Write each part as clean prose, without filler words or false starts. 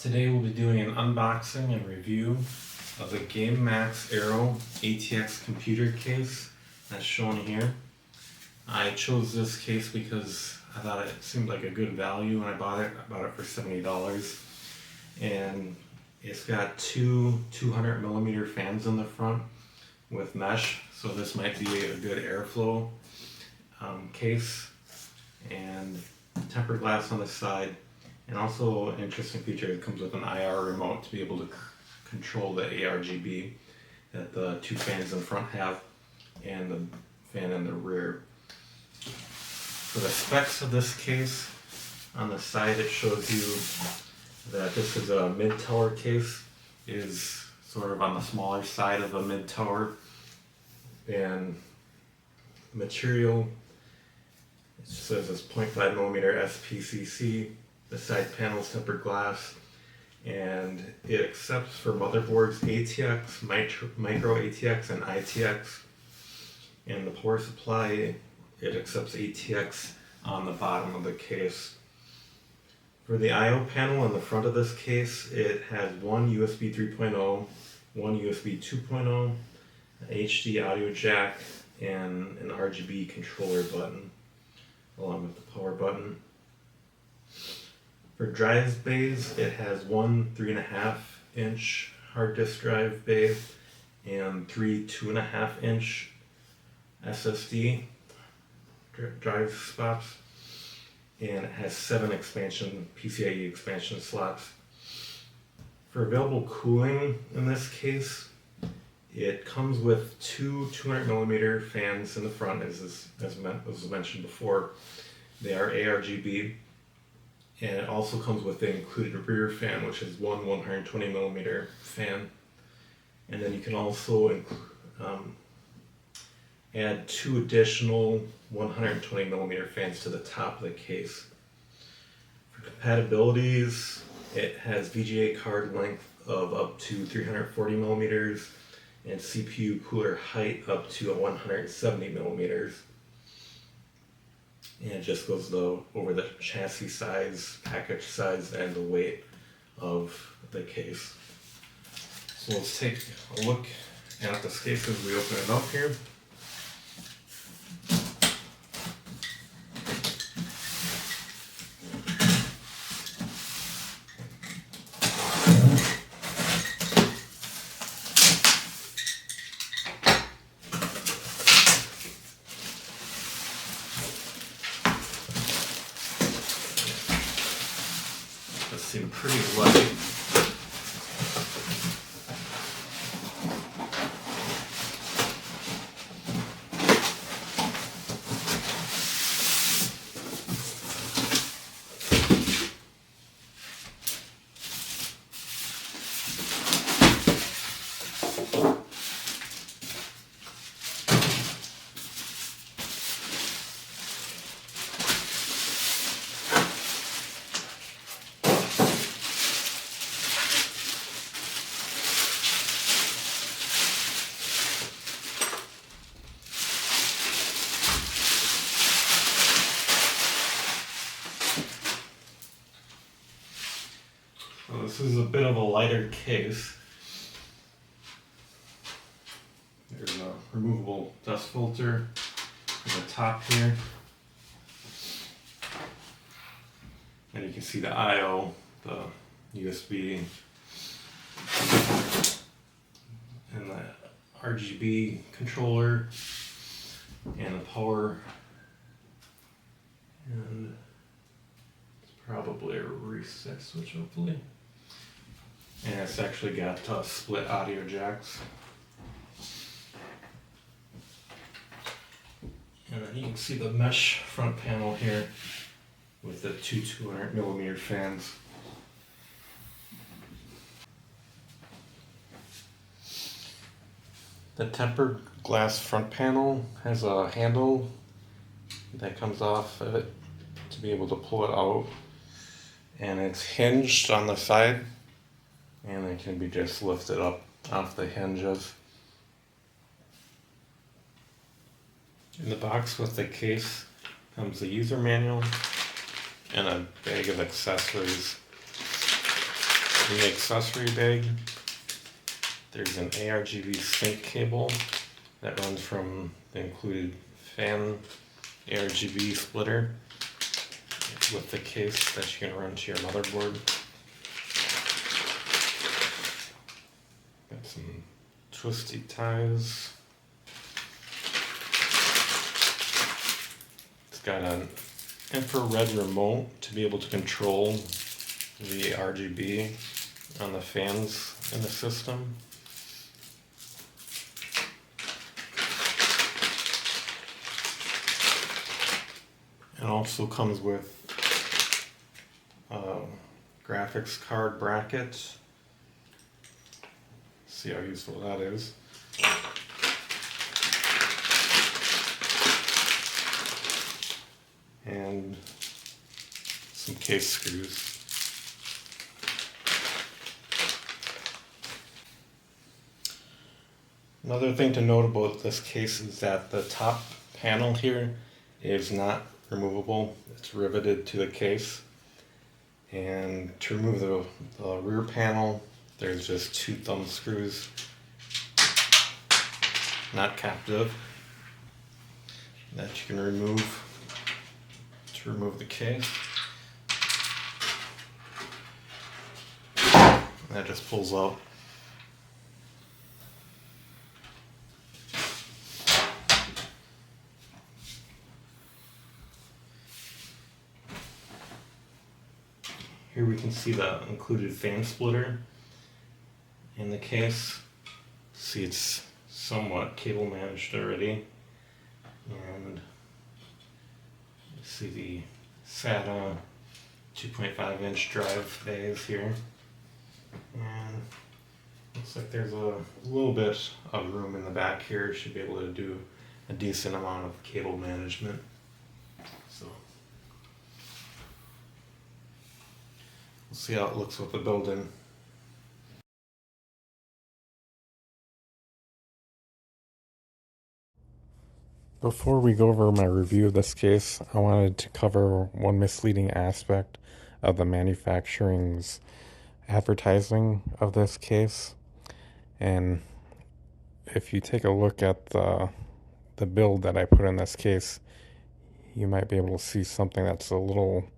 Today we'll be doing an unboxing and review of the Gamemax Aero ATX computer case as shown here. I chose this case because I thought it seemed like a good value when I bought it. I bought it for $70, and it's got two 200mm fans in the front with mesh, so this might be a good airflow case, and tempered glass on the side. And also an interesting feature, it comes with an IR remote to be able to control the ARGB that the two fans in front have and the fan in the rear. For the specs of this case, on the side it shows you that this is a mid-tower case. It is sort of on the smaller side of a mid-tower, and material, it says it's 0.5mm SPCC. The side panel is tempered glass, and it accepts for motherboards ATX, micro ATX, and ITX. And the power supply, it accepts ATX on the bottom of the case. For the I/O panel in the front of this case, it has one USB 3.0, one USB 2.0, an HD audio jack, and an RGB controller button, along with the power button. For drive bays, it has one 3.5-inch hard disk drive bay and three 2.5-inch SSD drive spots, and it has 7 PCIe expansion slots. For available cooling in this case, it comes with two 200mm fans in the front, as was mentioned before. They are ARGB. And it also comes with the included rear fan, which is one 120mm fan. And then you can also add two additional 120mm fans to the top of the case. For compatibilities, it has VGA card length of up to 340mm and CPU cooler height up to 170mm. And it just goes over the chassis size, package size, and the weight of the case. So let's take a look at this case as we open it up here. This seems pretty light. So this is a bit of a lighter case. There's a removable dust filter at the top here. And you can see the I/O, the USB, and the RGB controller, and the power. And it's probably a reset switch, hopefully. And it's actually got split audio jacks. And then you can see the mesh front panel here with the two 200mm fans. The tempered glass front panel has a handle that comes off of it to be able to pull it out. And it's hinged on the side, and it can be just lifted up off the hinges. In the box with the case comes the user manual and a bag of accessories. In the accessory bag, there's an ARGB sync cable that runs from the included fan ARGB splitter with the case that you can run to your motherboard. Got some twisty ties. It's got an infrared remote to be able to control the RGB on the fans in the system. It also comes with a graphics card bracket. See how useful that is. And some case screws. Another thing to note about this case is that the top panel here is not removable. It's riveted to the case. And to remove the rear panel, there's just 2 thumb screws, not captive, that you can remove to remove the case. That just pulls out. Here we can see the included fan splitter in the case. See, it's somewhat cable managed already. And you see the SATA 2.5-inch drive bays here. And looks like there's a little bit of room in the back here. Should be able to do a decent amount of cable management. So we'll see how it looks with the built-in. Before we go over my review of this case, I wanted to cover one misleading aspect of the manufacturing's advertising of this case. And if you take a look at the build that I put in this case, you might be able to see something that's a little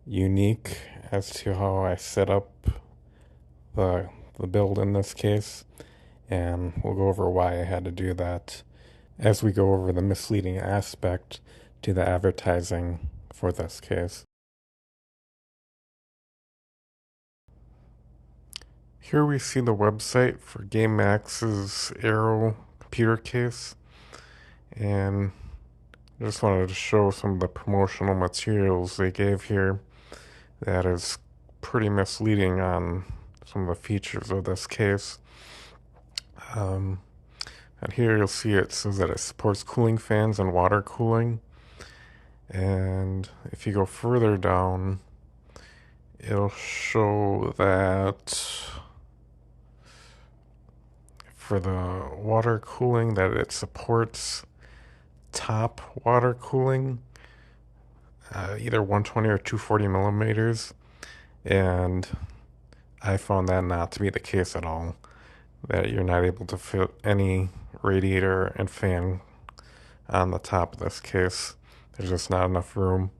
unique as to how I set up the build in this case, and we'll go over why I had to do that as we go over the misleading aspect to the advertising for this case. Here we see the website for Gamemax's Aero computer case, and I just wanted to show some of the promotional materials they gave here that is pretty misleading on some of the features of this case. And here you'll see it says that it supports cooling fans and water cooling. And if you go further down, it'll show that for the water cooling that it supports top water cooling, either 120 or 240 millimeters. And I found that not to be the case at all, that you're not able to fit any radiator and fan on the top of this case. There's just not enough room.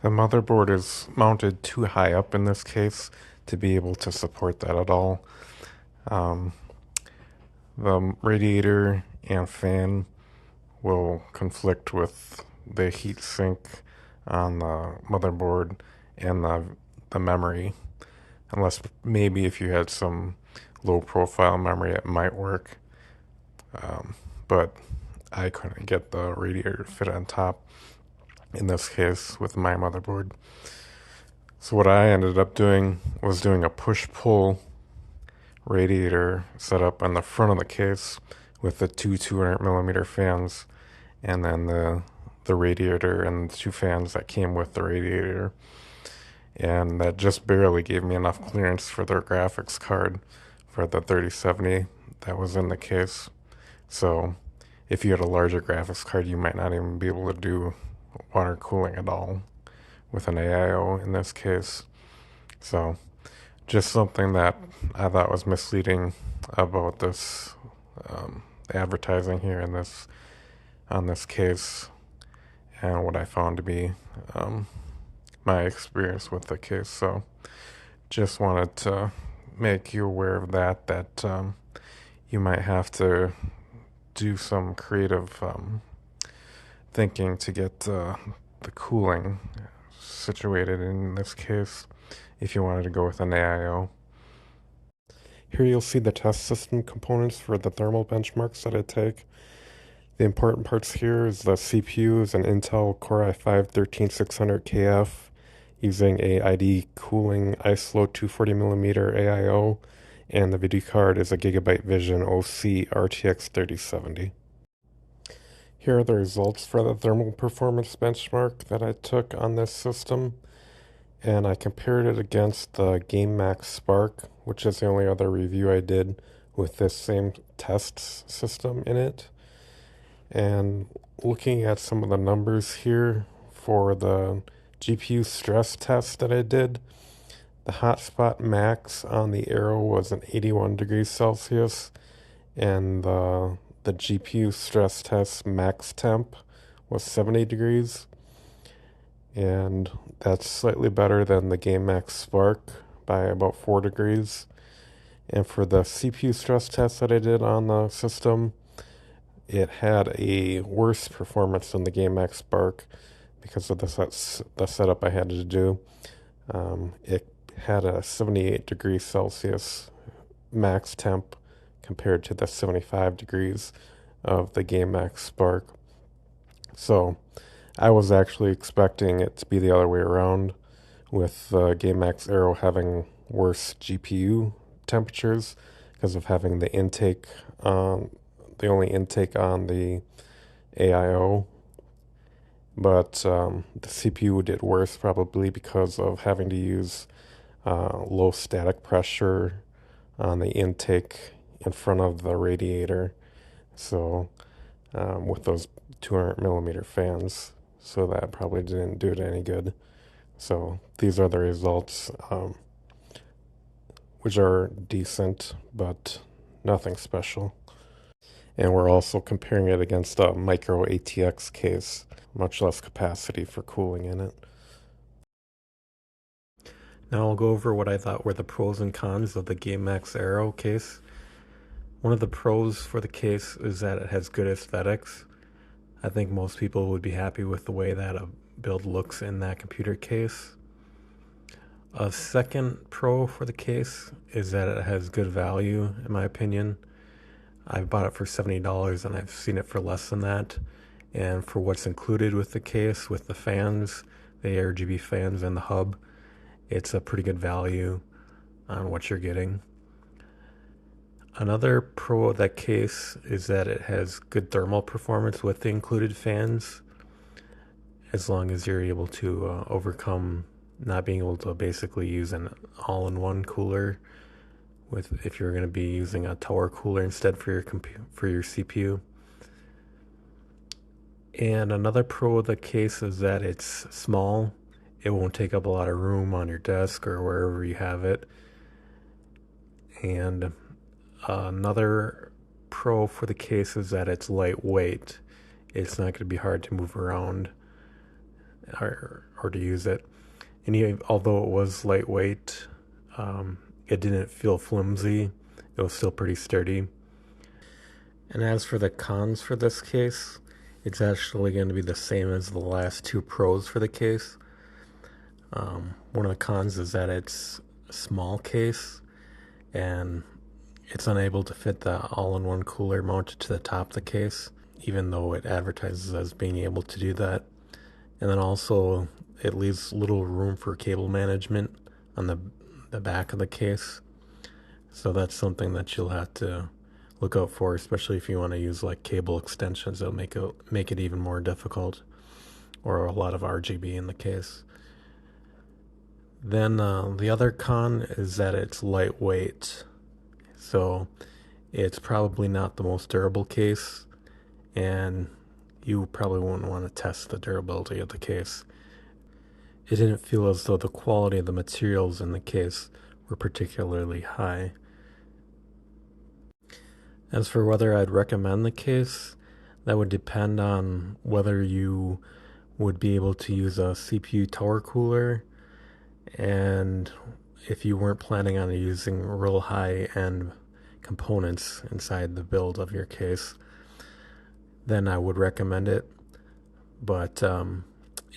The motherboard is mounted too high up in this case to be able to support that at all. The radiator and fan will conflict with the heat sink on the motherboard and the memory, unless maybe if you had some low profile memory it might work, but I couldn't get the radiator to fit on top in this case with my motherboard. So what I ended up doing was doing a push-pull radiator setup on the front of the case with the 200 millimeter fans, and then the radiator and the 2 fans that came with the radiator. And that just barely gave me enough clearance for their graphics card for the 3070 that was in the case. So if you had a larger graphics card, you might not even be able to do water cooling at all with an AIO in this case. So Just something that I thought was misleading about this advertising here in this on this case, and what I found to be um, my experience with the case. So just wanted to make you aware of that you might have to do some creative thinking to get the cooling situated in this case if you wanted to go with an AIO. Here you'll see the test system components for the thermal benchmarks that I take. The important parts here is the CPU is an Intel Core i5-13600KF using a ID cooling iSlow 240mm AIO, and the video card is a Gigabyte Vision OC RTX 3070. Here are the results for the thermal performance benchmark that I took on this system, and I compared it against the Gamemax Spark, which is the only other review I did with this same test system in it. And looking at some of the numbers here for the GPU stress test that I did, the hotspot max on the Aero was an 81 degrees Celsius, and the GPU stress test max temp was 70 degrees, and that's slightly better than the GameMax Spark by about 4 degrees. And for the CPU stress test that I did on the system, it had a worse performance than the GameMax Spark because of the setup I had to do. It had a 78 degrees Celsius max temp compared to the 75 degrees of the GameMax Spark. So I was actually expecting it to be the other way around, with Gamemax Aero having worse GPU temperatures because of having the only intake on the AIO. But the CPU did worse probably because of having to use low static pressure on the intake in front of the radiator. So with those 200 millimeter fans, so that probably didn't do it any good. So these are the results, which are decent, but nothing special. And we're also comparing it against a micro ATX case, much less capacity for cooling in it. Now I'll go over what I thought were the pros and cons of the Gamemax Aero case. One of the pros for the case is that it has good aesthetics. I think most people would be happy with the way that a build looks in that computer case. A second pro for the case is that it has good value, in my opinion. I bought it for $70 and I've seen it for less than that. And for what's included with the case, with the fans, the RGB fans and the hub, it's a pretty good value on what you're getting. Another pro of that case is that it has good thermal performance with the included fans, as long as you're able to overcome not being able to basically use an all-in-one cooler with if you're going to be using a tower cooler instead for your CPU. And another pro of the case is that it's small. It won't take up a lot of room on your desk or wherever you have it. And another pro for the case is that it's lightweight. It's not going to be hard to move around or to use it. And although it was lightweight, it didn't feel flimsy. It was still pretty sturdy. And as for the cons for this case, it's actually going to be the same as the last two pros for the case. One of the cons is that it's a small case and it's unable to fit the all-in-one cooler mounted to the top of the case, even though it advertises as being able to do that. And then also it leaves little room for cable management on the back of the case. So that's something that you'll have to look out for, especially if you want to use like cable extensions. It'll make it even more difficult, or a lot of RGB in the case. Then the other con is that it's lightweight, so it's probably not the most durable case, and you probably wouldn't want to test the durability of the case. It didn't feel as though the quality of the materials in the case were particularly high. As for whether I'd recommend the case, that would depend on whether you would be able to use a CPU tower cooler, and if you weren't planning on using real high-end components inside the build of your case, then I would recommend it. But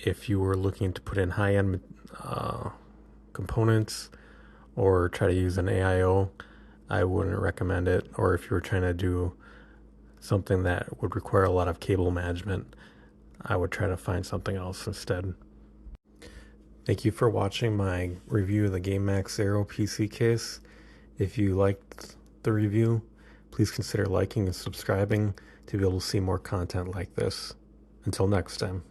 if you were looking to put in high-end components or try to use an AIO, I wouldn't recommend it. Or if you were trying to do something that would require a lot of cable management, I would try to find something else instead. Thank you for watching my review of the Gamemax Aero PC case. If you liked the review, please consider liking and subscribing to be able to see more content like this. Until next time.